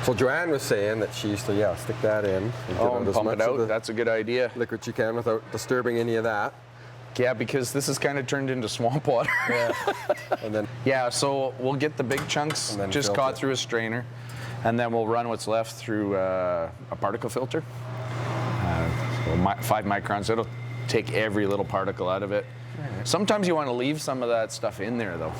So Joanne was saying that she used to, stick that in. And pump it out. That's a good idea. Liquid you can without disturbing any of that. Yeah, because this is kind of turned into swamp water. Yeah. And then. Yeah, so we'll get the big chunks just caught through a strainer, and then we'll run what's left through a particle filter. 5 microns. It'll take every little particle out of it. Right. Sometimes you want to leave some of that stuff in there, though.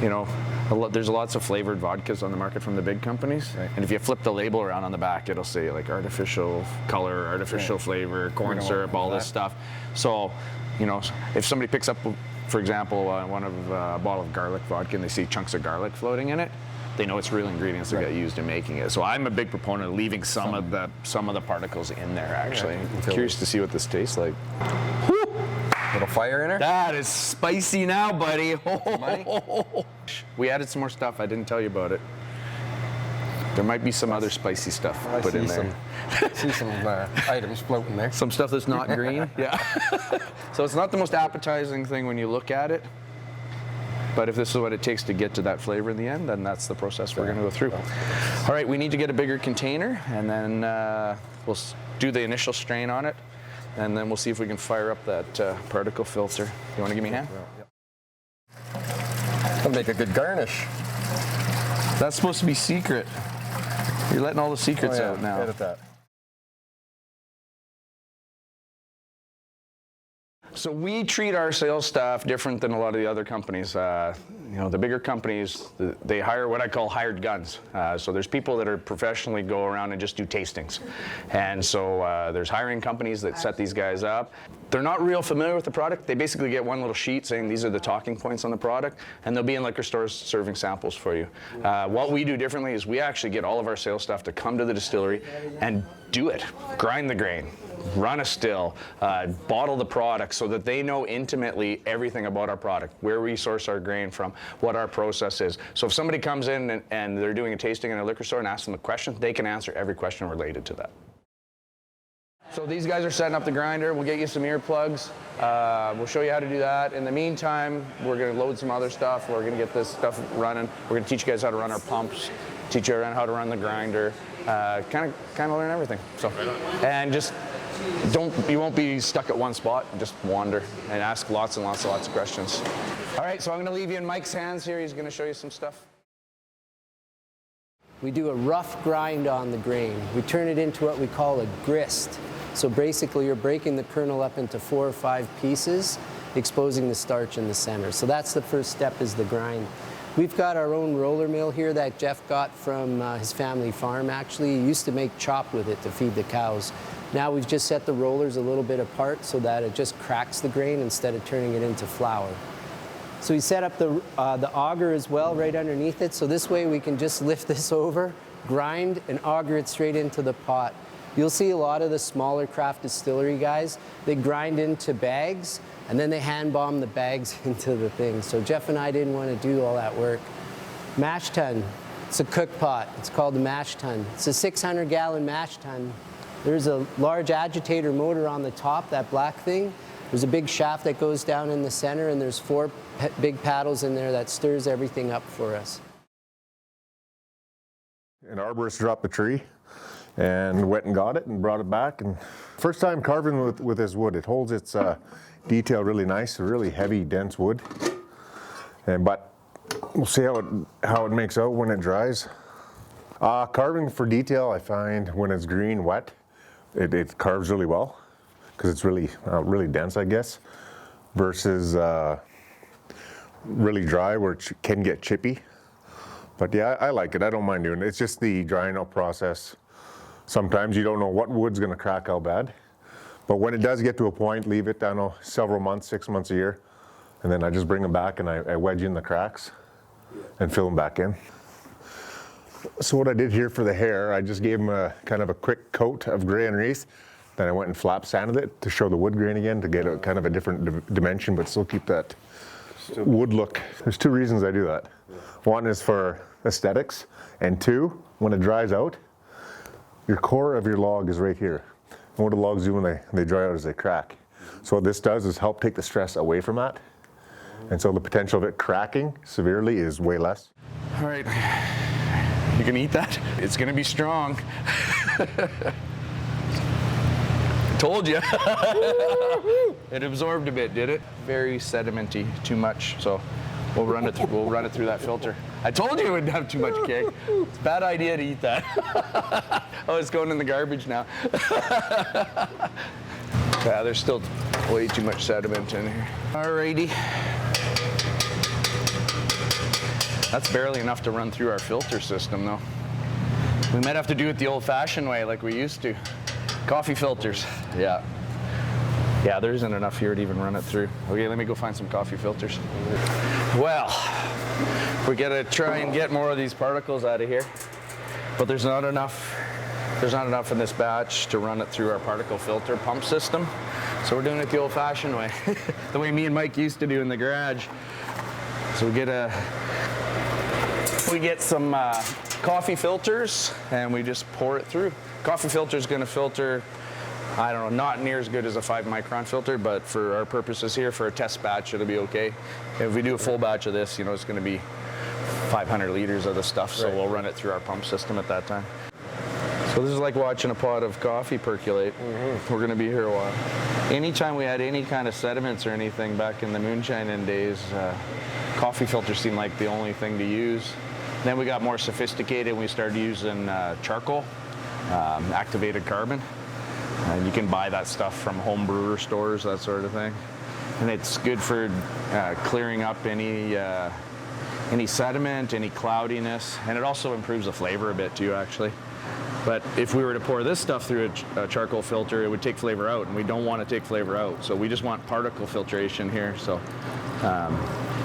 You know, there's lots of flavored vodkas on the market from the big companies, right. And if you flip the label around on the back, it'll say like artificial color, artificial flavor, corn syrup, all this stuff. So, you know, if somebody picks up, for example, one of a bottle of garlic vodka and they see chunks of garlic floating in it, they know it's real ingredients that got used in making it. So I'm a big proponent of leaving some of the particles in there. Actually, I'm curious to see what this tastes like. Little fire in her? That is spicy now, buddy. We added some more stuff. I didn't tell you about it. There might be some other spicy stuff put in there. I see some items floating there. Some stuff that's not green. Yeah. So it's not the most appetizing thing when you look at it. But if this is what it takes to get to that flavor in the end, then that's the process we're going to go through. All right, we need to get a bigger container, and then we'll do the initial strain on it. And then we'll see if we can fire up that particle filter. You want to give me a hand? Yeah. That'll make a good garnish. That's supposed to be secret. You're letting all the secrets out now. Edit that. So we treat our sales staff different than a lot of the other companies. You know, the bigger companies, they hire what I call hired guns. So there's people that are professionally go around and just do tastings. And so there's hiring companies that set these guys up. They're not real familiar with the product. They basically get one little sheet saying these are the talking points on the product, and they'll be in liquor stores serving samples for you. What we do differently is we actually get all of our sales staff to come to the distillery and do it. Grind the grain, run a still, bottle the product so that they know intimately everything about our product, where we source our grain from, what our process is. So if somebody comes in and they're doing a tasting in a liquor store and asks them a question, they can answer every question related to that. So these guys are setting up the grinder. We'll get you some earplugs. We'll show you how to do that. In the meantime, we're going to load some other stuff. We're going to get this stuff running. We're going to teach you guys how to run our pumps, teach you around how to run the grinder, kind of learn everything. So, and just you won't be stuck at one spot. Just wander and ask lots and lots of questions. All right, so I'm going to leave you in Mike's hands here. He's going to show you some stuff. We do a rough grind on the grain. We turn it into what we call a grist. So basically you're breaking the kernel up into 4 or 5 pieces, exposing the starch in the center. So that's the first step, is the grind. We've got our own roller mill here that Jeff got from his family farm actually. He used to make chop with it to feed the cows. Now we've just set the rollers a little bit apart so that it just cracks the grain instead of turning it into flour. So we set up the auger as well right underneath it, so this way we can just lift this over, grind, and auger it straight into the pot. You'll see a lot of the smaller craft distillery guys, they grind into bags, and then they hand bomb the bags into the thing. So Jeff and I didn't want to do all that work. Mash tun, it's a cook pot. It's called a mash tun. It's a 600-gallon mash tun. There's a large agitator motor on the top, that black thing. There's a big shaft that goes down in the center, and there's 4 big paddles in there that stirs everything up for us. An arborist dropped the tree and went and got it and brought it back. And first time carving with this wood, it holds its detail really nice, really heavy, dense wood. But we'll see how it makes out when it dries. Carving for detail, I find when it's green, wet, it carves really well because it's really dense, I guess, versus really dry where it can get chippy. But yeah, I like it. I don't mind doing it. It's just the drying out process. Sometimes you don't know what wood's going to crack how bad. But when it does get to a point, leave it, I don't know, several months, 6 months, a year. And then I just bring them back and I wedge in the cracks and fill them back in. So what I did here for the hair, I just gave them a kind of a quick coat of gray underneath. Then I went and flap sanded it to show the wood grain again, to get a kind of a different dimension, but still keep that wood look. There's 2 reasons I do that. One is for aesthetics, and 2, when it dries out, your core of your log is right here. And what do logs do when they dry out is they crack. So what this does is help take the stress away from that. And so the potential of it cracking severely is way less. All right, You can eat that? It's gonna be strong. Told you. It absorbed a bit, did it? Very sedimenty, too much. So we'll run it through that filter. I told you it wouldn't have too much kick. It's a bad idea to eat that. Oh, it's going in the garbage now. Yeah, there's still way too much sediment in here. Alrighty. That's barely enough to run through our filter system though. We might have to do it the old-fashioned way like we used to. Coffee filters. Yeah. Yeah, there isn't enough here to even run it through. Okay, let me go find some coffee filters. Well, we gotta try and get more of these particles out of here, but there's not enough in this batch to run it through our particle filter pump system. So we're doing it the old-fashioned way, the way me and Mike used to do in the garage. So we get some coffee filters and we just pour it through. Coffee filter is going to filter, I don't know, not near as good as a 5-micron filter, but for our purposes here, for a test batch, it'll be okay. If we do a full batch of this, you know, it's going to be 500 liters of the stuff, so we'll run it through our pump system at that time. So this is like watching a pot of coffee percolate. We're going to be here a while. Anytime we had any kind of sediments or anything back in the moonshining days, coffee filters seemed like the only thing to use. Then we got more sophisticated and we started using charcoal, activated carbon. And you can buy that stuff from home brewer stores, that sort of thing. And it's good for clearing up any sediment, any cloudiness, and it also improves the flavor a bit too, actually. But if we were to pour this stuff through a charcoal filter, it would take flavor out, and we don't want to take flavor out. So we just want particle filtration here. So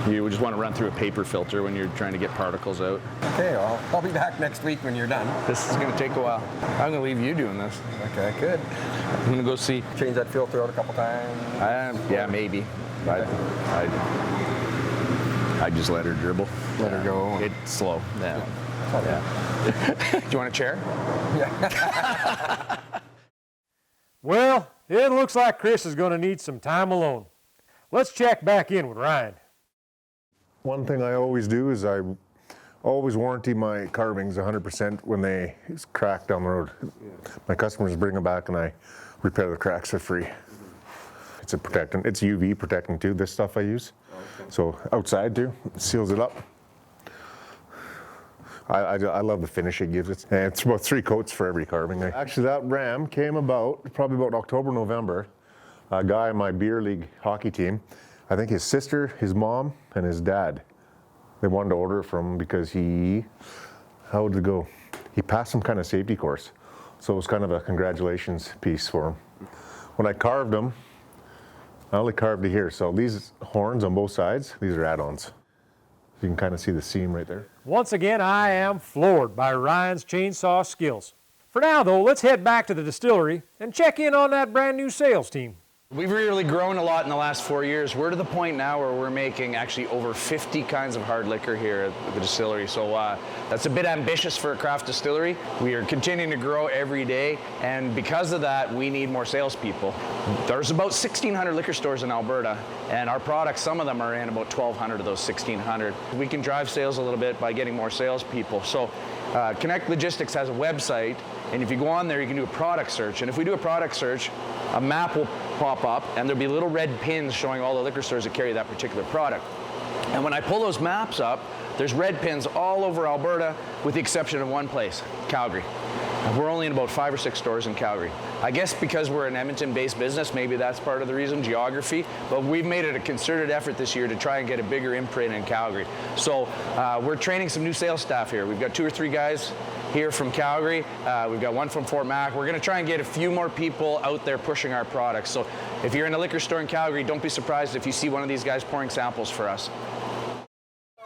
you just want to run through a paper filter when you're trying to get particles out. Okay, I'll be back next week when you're done. This is going to take a while. I'm going to leave you doing this. Okay, good. I'm going to go see. Change that filter out a couple times. Yeah, maybe. I just let her dribble. Let her go. It's slow. Yeah. Do you want a chair? Well, it looks like Chris is going to need some time alone. Let's check back in with Ryan. One thing I always do is I always warranty my carvings 100% when they crack down the road. My customers bring them back and I repair the cracks for free. It's a protectant. It's UV protecting too, this stuff I use. So outside too, it seals it up. I love the finish it gives it. And it's about 3 coats for every carving. Actually, that ram came probably about October, November. A guy on my beer league hockey team, I think his sister, his mom, and his dad, they wanted to order it from him because how did it go? He passed some kind of safety course. So it was kind of a congratulations piece for him. When I carved them, I only carved it here. So these horns on both sides, these are add-ons. You can kind of see the seam right there. Once again, I am floored by Ryan's chainsaw skills. For now, though, let's head back to the distillery and check in on that brand new sales team. We've really grown a lot in the last 4 years. We're to the point now where we're making actually over 50 kinds of hard liquor here at the distillery. So that's a bit ambitious for a craft distillery. We are continuing to grow every day, and because of that, we need more salespeople. There's about 1,600 liquor stores in Alberta, and our products, some of them are in about 1,200 of those 1,600. We can drive sales a little bit by getting more salespeople. So Connect Logistics has a website, and if you go on there, you can do a product search. And if we do a product search, a map will pop up, and there'll be little red pins showing all the liquor stores that carry that particular product. And when I pull those maps up, there's red pins all over Alberta, with the exception of one place, Calgary. And we're only in about 5 or 6 stores in Calgary. I guess because we're an Edmonton-based business, maybe that's part of the reason, geography, but we've made it a concerted effort this year to try and get a bigger imprint in Calgary. So we're training some new sales staff here. We've got 2 or 3 guys here from Calgary. We've got 1 from Fort Mac. We're going to try and get a few more people out there pushing our products. So if you're in a liquor store in Calgary, don't be surprised if you see one of these guys pouring samples for us.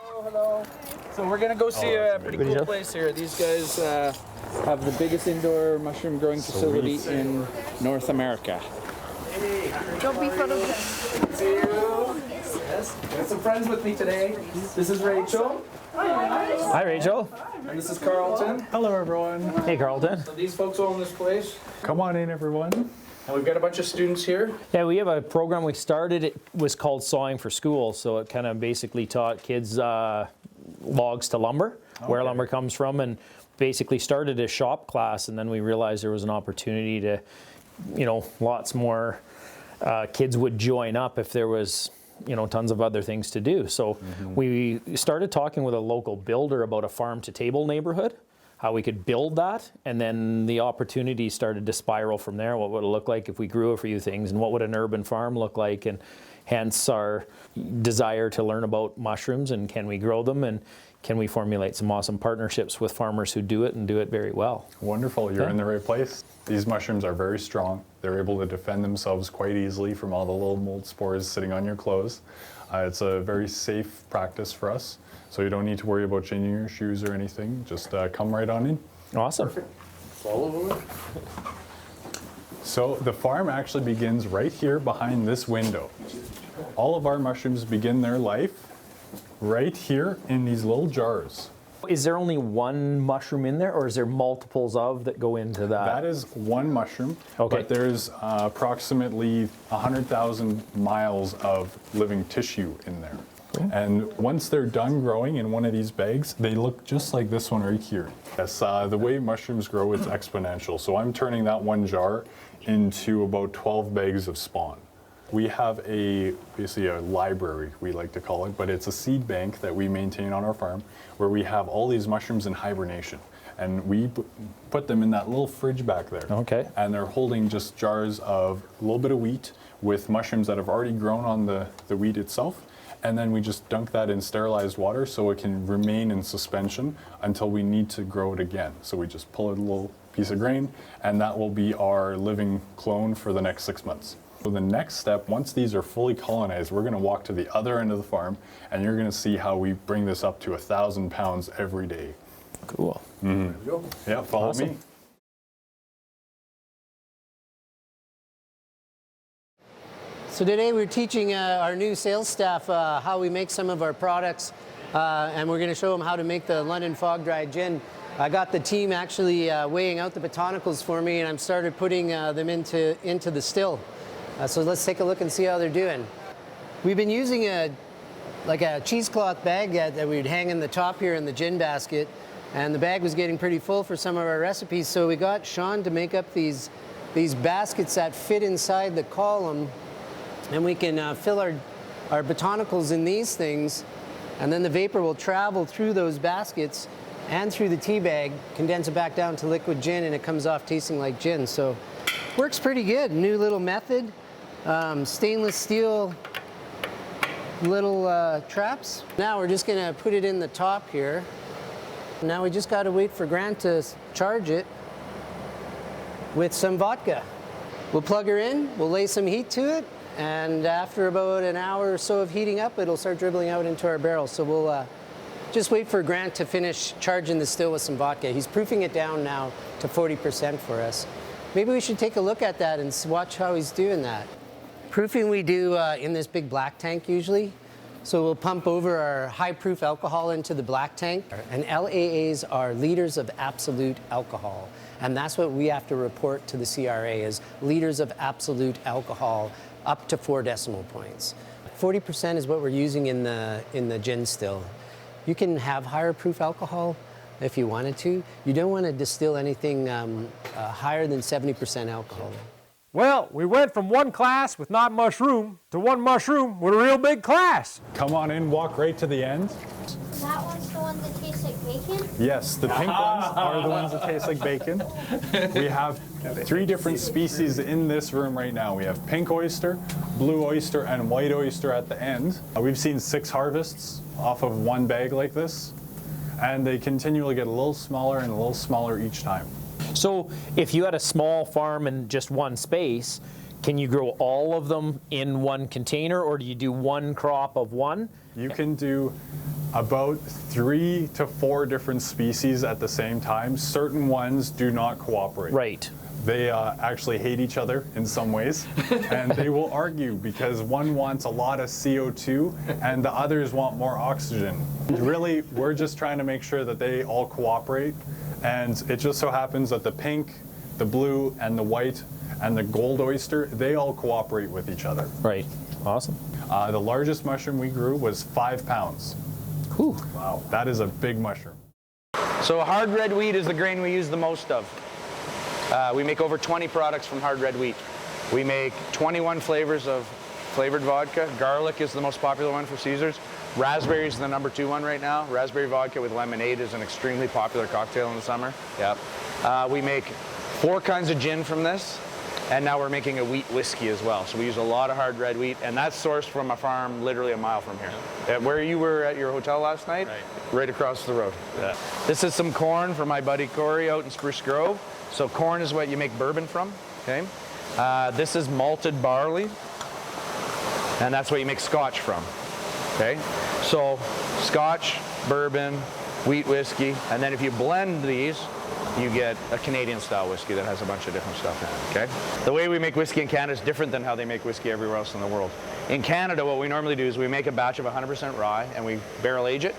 Hello. So we're going to go see a pretty cool place here. These guys have the biggest indoor mushroom growing facility in North America. Don't be photographed. See you. Yes. Got some friends with me today. This is Rachel. Hi, Rachel. And this is Carlton. Hello, everyone. Hey, Carlton. So these folks own this place. Come on in, everyone. And we've got a bunch of students here. Yeah, we have a program we started. It was called Sawing for School. So it kind of basically taught kids logs to lumber. where lumber comes from, and basically started a shop class, and then we realized there was an opportunity to, lots more kids would join up if there was, tons of other things to do. So we started talking with a local builder about a farm to table neighborhood, how we could build that, and then the opportunity started to spiral from there. What would it look like if we grew a few things, and what would an urban farm look like, and hence our desire to learn about mushrooms, and can we grow them, and can we formulate some awesome partnerships with farmers who do it and do it very well. Wonderful, you're in the right place. These mushrooms are very strong. They're able to defend themselves quite easily from all the little mold spores sitting on your clothes. It's a very safe practice for us, so you don't need to worry about changing your shoes or anything. Just come right on in. Awesome. Follow it. So the farm actually begins right here behind this window. All of our mushrooms begin their life right here in these little jars. Is there only one mushroom in there, or is there multiples of that go into that? That is one mushroom, Okay. but there's approximately 100,000 miles of living tissue in there. And once they're done growing in one of these bags, they look just like this one right here. Yes, the way mushrooms grow, it's exponential. So I'm turning that one jar into about 12 bags of spawn. We have basically a library, we like to call it, but it's a seed bank that we maintain on our farm where we have all these mushrooms in hibernation. And we put them in that little fridge back there. Okay. And they're holding just jars of a little bit of wheat with mushrooms that have already grown on the wheat itself. And then we just dunk that in sterilized water so it can remain in suspension until we need to grow it again. So we just pull a little piece of grain, and that will be our living clone for the next 6 months. So the next step, once these are fully colonized, we're going to walk to the other end of the farm, and you're going to see how we bring this up to 1,000 pounds every day. Cool. Yeah, follow Awesome. me. So today we're teaching our new sales staff how we make some of our products, and we're going to show them how to make the London Fog Dried Gin. I got the team actually weighing out the botanicals for me, and I've started putting them into the still. So let's take a look and see how they're doing. We've been using a cheesecloth bag that we'd hang in the top here in the gin basket, and the bag was getting pretty full for some of our recipes, so we got Sean to make up these baskets that fit inside the column, and we can fill our botanicals in these things, and then the vapor will travel through those baskets and through the tea bag, condense it back down to liquid gin, and it comes off tasting like gin. So works pretty good. New little method. Stainless steel little traps. Now we're just gonna put it in the top here. Now we just gotta wait for Grant to charge it with some vodka. We'll plug her in, we'll lay some heat to it, and after about an hour or so of heating up, it'll start dribbling out into our barrel. So we'll just wait for Grant to finish charging the still with some vodka. He's proofing it down now to 40% for us. Maybe we should take a look at that and watch how he's doing that. Proofing we do in this big black tank usually. So we'll pump over our high proof alcohol into the black tank. And LAAs are liters of absolute alcohol. And that's what we have to report to the CRA is liters of absolute alcohol up to 4 decimal points. 40% is what we're using in the gin still. You can have higher proof alcohol if you wanted to. You don't want to distill anything higher than 70% alcohol. Well, we went from one class with not much room to one mushroom with a real big class. Come on in, walk right to the end. That one's the one that tastes like bacon? Yes, the pink ones are the ones that taste like bacon. We have 3 different species in this room right now. We have pink oyster, blue oyster, and white oyster at the end. We've seen 6 harvests off of one bag like this, and they continually get a little smaller and a little smaller each time. So if you had a small farm in just one space, can you grow all of them in one container, or do you do one crop of one? You can do about 3 to 4 different species at the same time. Certain ones do not cooperate. Right. They actually hate each other in some ways, and they will argue because one wants a lot of CO2 and the others want more oxygen. Really, we're just trying to make sure that they all cooperate, and it just so happens that the pink, the blue, and the white, and the gold oyster, they all cooperate with each other. Right. Awesome. The largest mushroom we grew was 5 pounds. Whew. Wow, that is a big mushroom. So hard red wheat is the grain we use the most of. We make over 20 products from hard red wheat. We make 21 flavors of flavored vodka. Garlic is the most popular one for Caesars. Raspberry is the #2 one right now. Raspberry vodka with lemonade is an extremely popular cocktail in the summer. Yep. We make 4 kinds of gin from this, and now we're making a wheat whiskey as well. So we use a lot of hard red wheat, and that's sourced from a farm literally a mile from here. Where you were at your hotel last night? Right across the road. Yeah. This is some corn from my buddy Corey out in Spruce Grove. So corn is what you make bourbon from, okay? This is malted barley, and that's what you make scotch from, okay? So scotch, bourbon, wheat whiskey, and then if you blend these, you get a Canadian style whiskey that has a bunch of different stuff in it, okay? The way we make whiskey in Canada is different than how they make whiskey everywhere else in the world. In Canada, what we normally do is we make a batch of 100% rye and we barrel age it.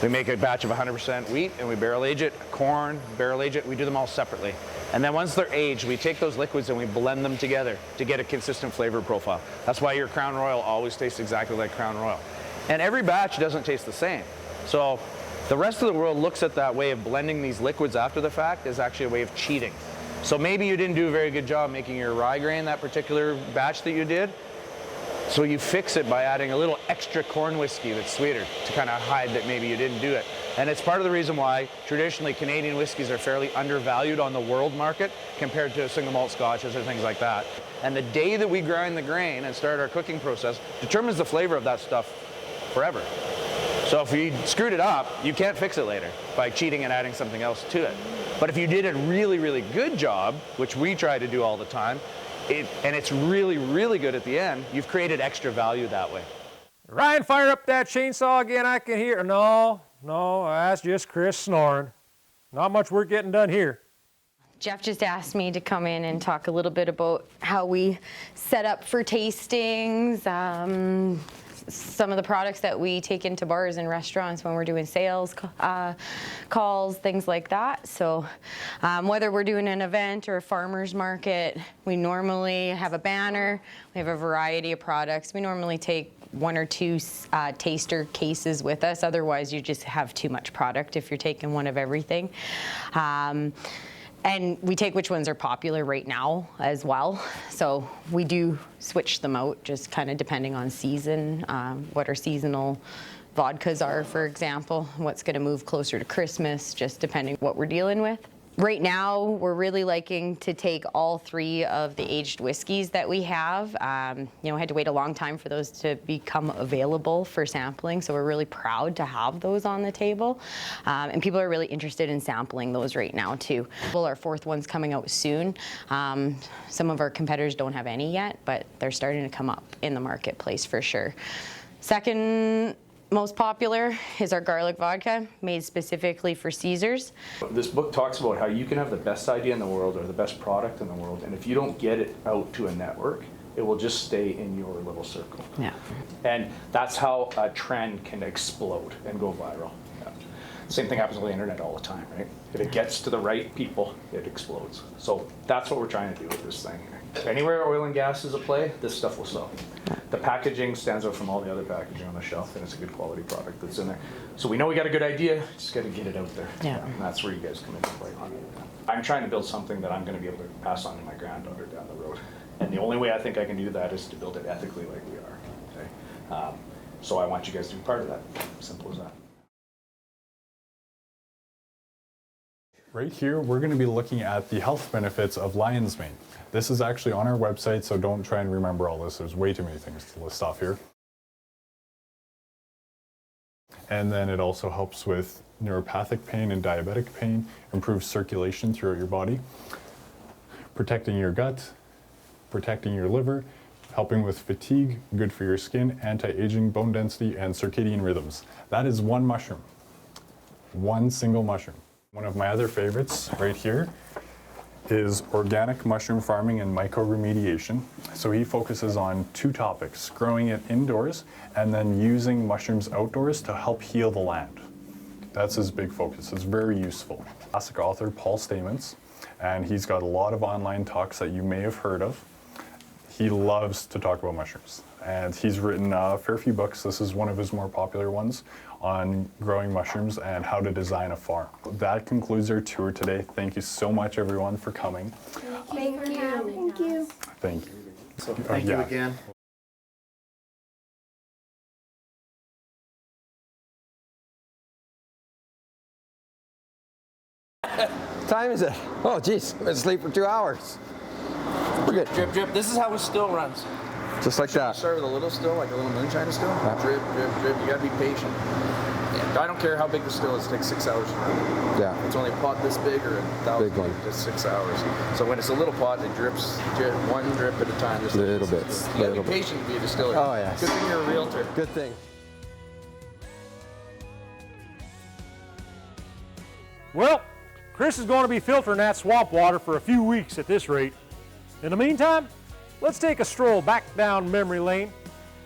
We make a batch of 100% wheat and we barrel age it, corn, barrel age it. We do them all separately. And then once they're aged, we take those liquids and we blend them together to get a consistent flavor profile. That's why your Crown Royal always tastes exactly like Crown Royal. And every batch doesn't taste the same. So the rest of the world looks at that way of blending these liquids after the fact as actually a way of cheating. So maybe you didn't do a very good job making your rye grain, that particular batch that you did. So you fix it by adding a little extra corn whiskey that's sweeter to kind of hide that maybe you didn't do it. And it's part of the reason why traditionally Canadian whiskeys are fairly undervalued on the world market compared to single malt scotches or things like that. And the day that we grind the grain and start our cooking process determines the flavor of that stuff forever. So if you screwed it up, you can't fix it later by cheating and adding something else to it. But if you did a really, really good job, which we try to do all the time, and it's really, really good at the end, you've created extra value that way. Ryan, fire up that chainsaw again. I can hear. No, that's just Chris snoring. Not much work getting done here. Jeff just asked me to come in and talk a little bit about how we set up for tastings, some of the products that we take into bars and restaurants when we're doing sales calls, things like that. So whether we're doing an event or a farmer's market, we normally have a banner. We have a variety of products. We normally take 1 or 2 taster cases with us. Otherwise, you just have too much product if you're taking one of everything. And we take which ones are popular right now as well. So we do switch them out just kind of depending on season, what our seasonal vodkas are, for example, what's going to move closer to Christmas, just depending what we're dealing with. Right now, we're really liking to take all 3 of the aged whiskeys that we have. You know, I had to wait a long time for those to become available for sampling, so we're really proud to have those on the table. And people are really interested in sampling those right now, too. Well, our 4th one's coming out soon. Some of our competitors don't have any yet, but they're starting to come up in the marketplace for sure. Second most popular is our garlic vodka, made specifically for Caesars. This book talks about how you can have the best idea in the world or the best product in the world, and if you don't get it out to a network, it will just stay in your little circle. Yeah. And that's how a trend can explode and go viral. Yeah. Same thing happens with the internet all the time, right? If it gets to the right people, it explodes. So that's what we're trying to do with this thing. Anywhere oil and gas is a play, this stuff will sell. The packaging stands out from all the other packaging on the shelf, and it's a good quality product that's in there. So we know we got a good idea, just got to get it out there. Yeah. And that's where you guys come into play. I'm trying to build something that I'm going to be able to pass on to my granddaughter down the road. And the only way I think I can do that is to build it ethically like we are. Okay? So I want you guys to be part of that. Simple as that. Right here, we're going to be looking at the health benefits of lion's mane. This is actually on our website, so don't try and remember all this. There's way too many things to list off here. And then it also helps with neuropathic pain and diabetic pain, improves circulation throughout your body, protecting your gut, protecting your liver, helping with fatigue, good for your skin, anti-aging, bone density, and circadian rhythms. That is one mushroom, one single mushroom. One of my other favorites right here is organic mushroom farming and mycoremediation. So he focuses on 2 topics, growing it indoors and then using mushrooms outdoors to help heal the land. That's his big focus. It's very useful. Classic author Paul Stamets, and he's got a lot of online talks that you may have heard of. He loves to talk about mushrooms, and he's written a fair few books. This is one of his more popular ones on growing mushrooms and how to design a farm. That concludes our tour today. Thank you so much, everyone, for coming. Thank you. Thank you. Thank you. So thank you again. Time is it? Oh, geez, I've been asleep for 2 hours. We're good. Drip, drip. This is how a still runs. Just like that. Start with a little still, like a little moonshine still. Drip, drip, drip. You gotta be patient. Yeah, I don't care how big the still is. It takes 6 hours to run. Yeah. It's only a pot this big or 1,000 Big one. just 6 hours. So when it's a little pot, it drips one drip at a time. Just Little like bits. You gotta Little be patient to be a distiller. Oh, yes. Good thing you're a realtor. Good thing. Well, Chris is going to be filtering that swamp water for a few weeks at this rate. In the meantime, let's take a stroll back down memory lane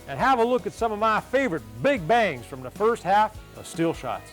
and have a look at some of my favorite big bangs from the first half of Stil Shots.